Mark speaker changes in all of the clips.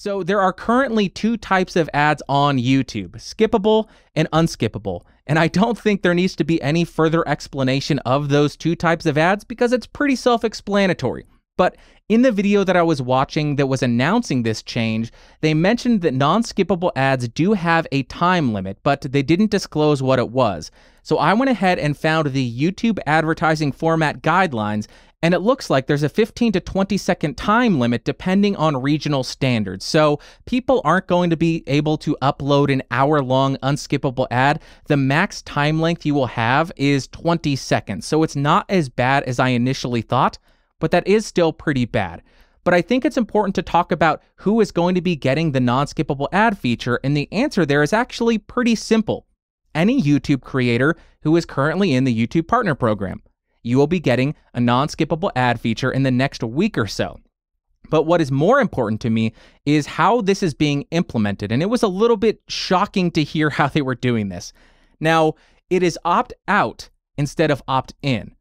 Speaker 1: So there are currently two types of ads on YouTube, skippable and unskippable. And I don't think there needs to be any further explanation of those two types of ads because it's pretty self-explanatory. But in the video that I was watching that was announcing this change, they mentioned that non-skippable ads do have a time limit, but they didn't disclose what it was. So I went ahead and found the YouTube advertising format guidelines, and it looks like there's a 15 to 20 second time limit depending on regional standards. So people aren't going to be able to upload an hour-long unskippable ad. The max time length you will have is 20 seconds. So it's not as bad as I initially thought, but that is still pretty bad. But I think it's important to talk about who is going to be getting the non-skippable ad feature, and the answer there is actually pretty simple. Any YouTube creator who is currently in the YouTube Partner Program. You will be getting a non-skippable ad feature in the next week or so. But what is more important to me is how this is being implemented, and it was a little bit shocking to hear how they were doing this. Now, it is opt-out instead of opt-in.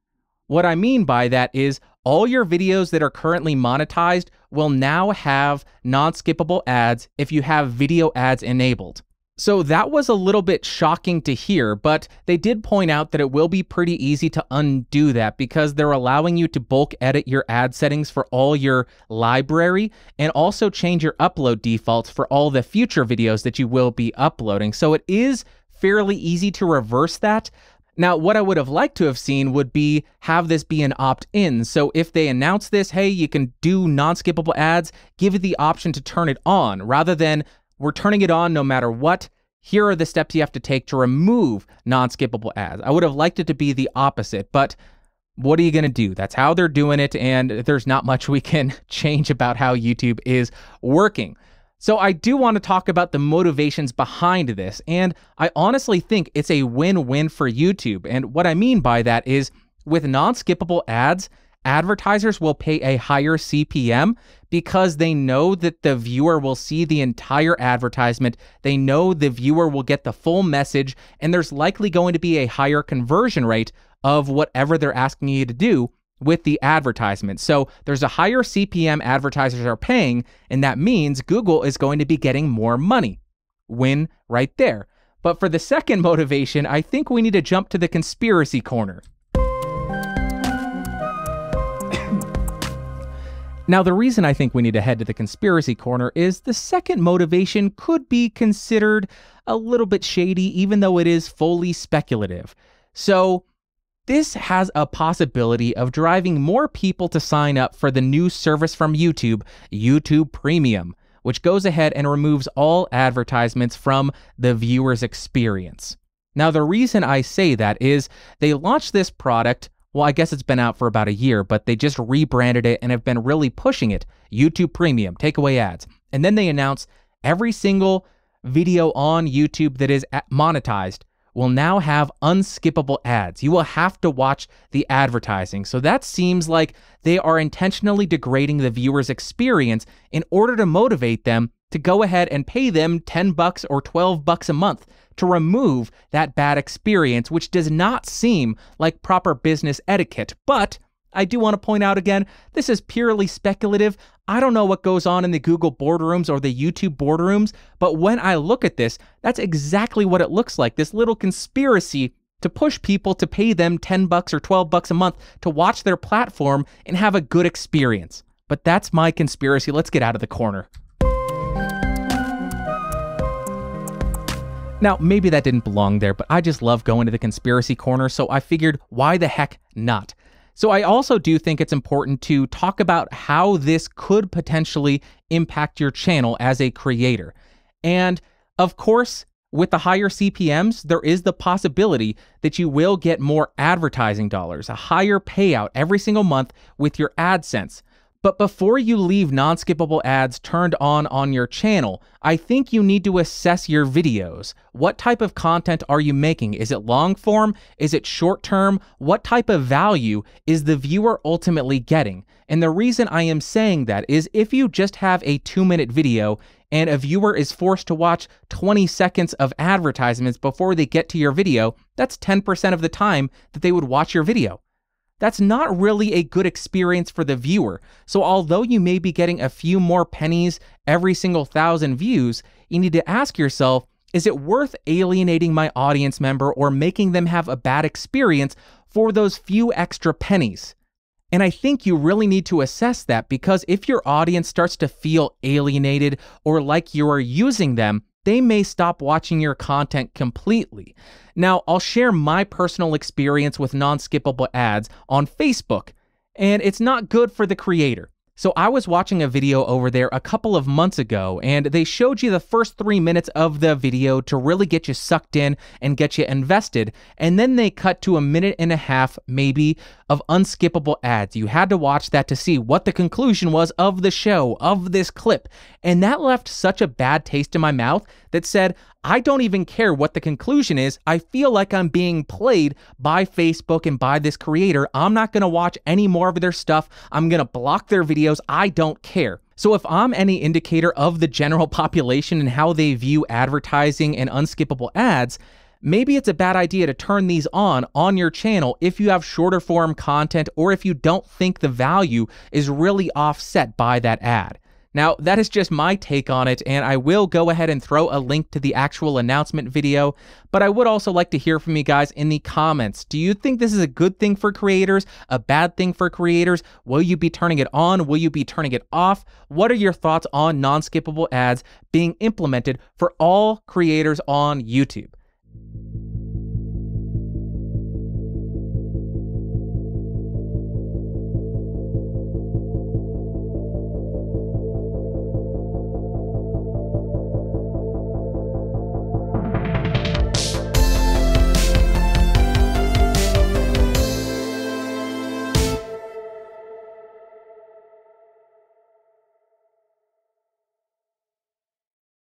Speaker 1: What I mean by that is all your videos that are currently monetized will now have non-skippable ads if you have video ads enabled. So that was a little bit shocking to hear, but they did point out that it will be pretty easy to undo that because they're allowing you to bulk edit your ad settings for all your library and also change your upload defaults for all the future videos that you will be uploading. So it is fairly easy to reverse that. Now, what I would have liked to have seen would be have this be an opt-in. So if they announce this, hey, you can do non-skippable ads, give it the option to turn it on rather than we're turning it on no matter what. Here are the steps you have to take to remove non-skippable ads. I would have liked it to be the opposite, but what are you going to do? That's how they're doing it, and there's not much we can change about how YouTube is working. So I do want to talk about the motivations behind this, and I honestly think it's a win-win for YouTube. And what I mean by that is with non-skippable ads, advertisers will pay a higher CPM because they know that the viewer will see the entire advertisement. They know the viewer will get the full message, and there's likely going to be a higher conversion rate of whatever they're asking you to do with the advertisement. So there's a higher CPM advertisers are paying, and that means Google is going to be getting more money. Win right there. But for the second motivation, I think we need to jump to the conspiracy corner. Now, the reason I think we need to head to the conspiracy corner is the second motivation could be considered a little bit shady, even though it is fully speculative. So this has a possibility of driving more people to sign up for the new service from YouTube, YouTube Premium, which goes ahead and removes all advertisements from the viewer's experience. Now, the reason I say that is they launched this product. Well, I guess it's been out for about a year, but they just rebranded it and have been really pushing it. YouTube Premium, take away ads. And then they announce every single video on YouTube that is monetized will now have unskippable ads. You will have to watch the advertising. So that seems like they are intentionally degrading the viewer's experience in order to motivate them to go ahead and pay them $10 or $12 a month to remove that bad experience, which does not seem like proper business etiquette. But I do want to point out again, this is purely speculative. I don't know what goes on in the Google boardrooms or the YouTube boardrooms, but when I look at this, that's exactly what it looks like. This little conspiracy to push people to pay them $10 or $12 a month to watch their platform and have a good experience. But that's my conspiracy. Let's get out of the corner. Now, maybe that didn't belong there, but I just love going to the conspiracy corner, so I figured, why the heck not? So I also do think it's important to talk about how this could potentially impact your channel as a creator. And of course, with the higher CPMs, there is the possibility that you will get more advertising dollars, a higher payout every single month with your AdSense. But before you leave non-skippable ads turned on your channel, I think you need to assess your videos. What type of content are you making? Is it long form? Is it short term? What type of value is the viewer ultimately getting? And the reason I am saying that is if you just have a 2-minute video and a viewer is forced to watch 20 seconds of advertisements before they get to your video, that's 10% of the time that they would watch your video. That's not really a good experience for the viewer. So although you may be getting a few more pennies every single 1,000 views, you need to ask yourself, is it worth alienating my audience member or making them have a bad experience for those few extra pennies? And I think you really need to assess that, because if your audience starts to feel alienated or like you are using them, they may stop watching your content completely. Now, I'll share my personal experience with non-skippable ads on Facebook, and it's not good for the creator. So I was watching a video over there a couple of months ago, and they showed you the first 3 minutes of the video to really get you sucked in and get you invested, and then they cut to 1.5 minutes maybe of unskippable ads. You had to watch that to see what the conclusion was of the show, of this clip, and that left such a bad taste in my mouth that said, I don't even care what the conclusion is. I feel like I'm being played by Facebook and by this creator. I'm not going to watch any more of their stuff. I'm going to block their videos. I don't care. So if I'm any indicator of the general population and how they view advertising and unskippable ads, maybe it's a bad idea to turn these on your channel if you have shorter form content or if you don't think the value is really offset by that ad. Now, that is just my take on it, and I will go ahead and throw a link to the actual announcement video, but I would also like to hear from you guys in the comments. Do you think this is a good thing for creators, a bad thing for creators? Will you be turning it on? Will you be turning it off? What are your thoughts on non-skippable ads being implemented for all creators on YouTube?